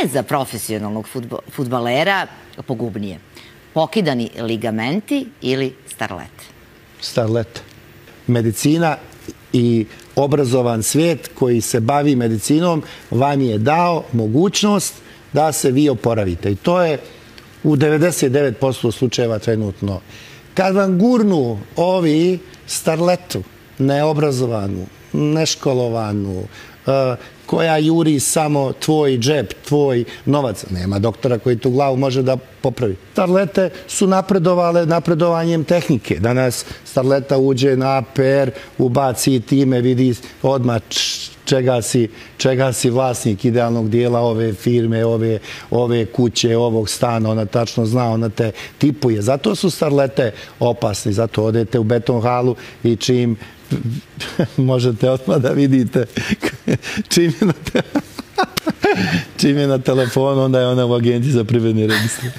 je za profesionalnog fudbalera pogubnije? Pokidani ligamenti ili starlete? Starlete. Medicina i obrazovan svijet koji se bavi medicinom vam je dao mogućnost da se vi oporavite. I to je u 99% slučajeva trenutno. Kad vam gurnu ovi starletu, neobrazovanu, neškolovanu, koja juri samo tvoj džep, tvoj novac. Nema doktora koji tu glavu može da popravi. Starlete su napredovale napredovanjem tehnike. Danas starleta uđe na APR, ubaci time, vidi odmah čega si vlasnik idealnog dijela ove firme, ove kuće, ovog stana. Ona tačno zna, ona te tipuje. Zato su starlete opasni. Zato odete u beton halu i čim možete odmah da vidite čim je na telefonu, onda je ona u agenciji za privredni registar.